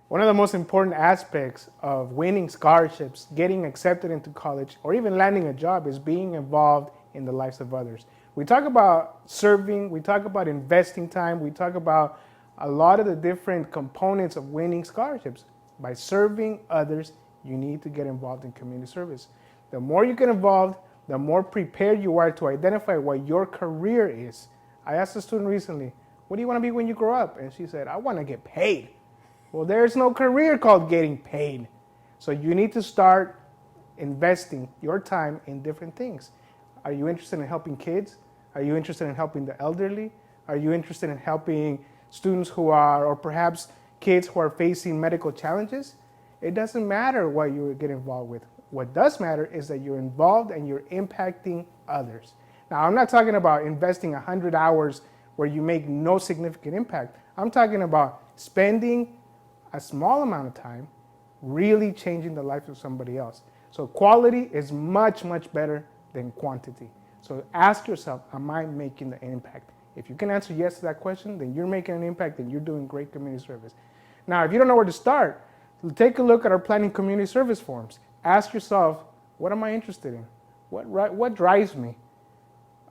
One of the most important aspects of winning scholarships, getting accepted into college, or even landing a job is being involved in the lives of others. We talk about serving, we talk about investing time, we talk about a lot of the different components of winning scholarships. By serving others, you need to get involved in community service. The more you get involved, the more prepared you are to identify what your career is. I asked a student recently, what do you want to be when you grow up? And she said, I want to get paid. Well, there's no career called getting paid. So you need to start investing your time in different things. Are you interested in helping kids? Are you interested in helping the elderly? Are you interested in helping students who are, or perhaps kids who are facing medical challenges? It doesn't matter what you get involved with. What does matter is that you're involved and you're impacting others. Now, I'm not talking about investing 100 hours where you make no significant impact. I'm talking about spending a small amount of time really changing the life of somebody else. So quality is much, much better than quantity. So ask yourself, am I making the impact? If you can answer yes to that question, then you're making an impact and you're doing great community service. Now, if you don't know where to start, take a look at our planning community service forms. Ask yourself, what am I interested in? What drives me?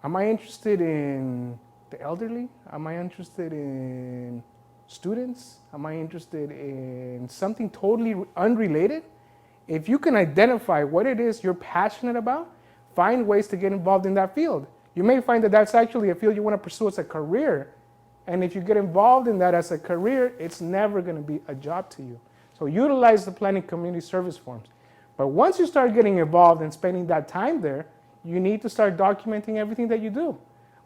Am I interested in the elderly? Am I interested in students? Am I interested in something totally unrelated? If you can identify what it is you're passionate about, find ways to get involved in that field. You may find that that's actually a field you want to pursue as a career. And if you get involved in that as a career, it's never going to be a job to you. So utilize the planning community service forms. But once you start getting involved and spending that time there, you need to start documenting everything that you do.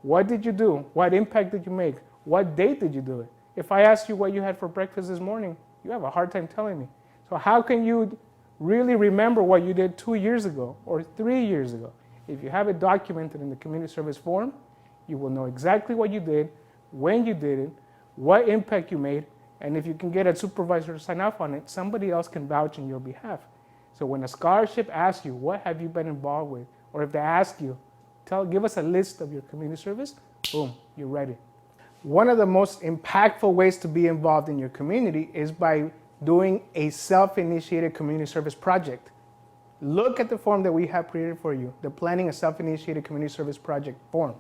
What did you do? What impact did you make? What date did you do it? If I asked you what you had for breakfast this morning, you have a hard time telling me. So how can you really remember what you did 2 years ago or 3 years ago? If you have it documented in the community service form, you will know exactly what you did, when you did it, what impact you made, and if you can get a supervisor to sign off on it, somebody else can vouch on your behalf. So when a scholarship asks you, what have you been involved with? Or if they ask you, give us a list of your community service, boom, you're ready. One of the most impactful ways to be involved in your community is by doing a self-initiated community service project. Look at the form that we have created for you, the Planning a Self-Initiated Community Service Project form.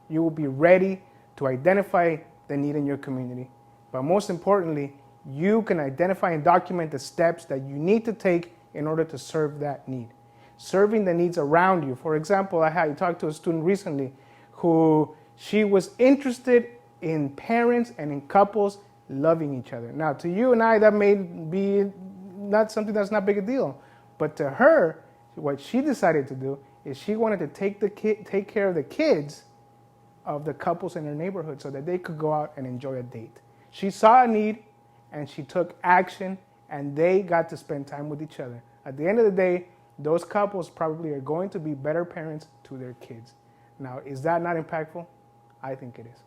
You will be ready to identify the need in your community. But most importantly, you can identify and document the steps that you need to take in order to serve that need. Serving the needs around you. For example, I talked to a student recently who she was interested in parents and in couples loving each other. Now, to you and I, that may be not something that's not big a deal. But to her, what she decided to do is she wanted to take care of the kids of the couples in her neighborhood so that they could go out and enjoy a date. She saw a need and she took action and they got to spend time with each other. At the end of the day, those couples probably are going to be better parents to their kids. Now, is that not impactful? I think it is.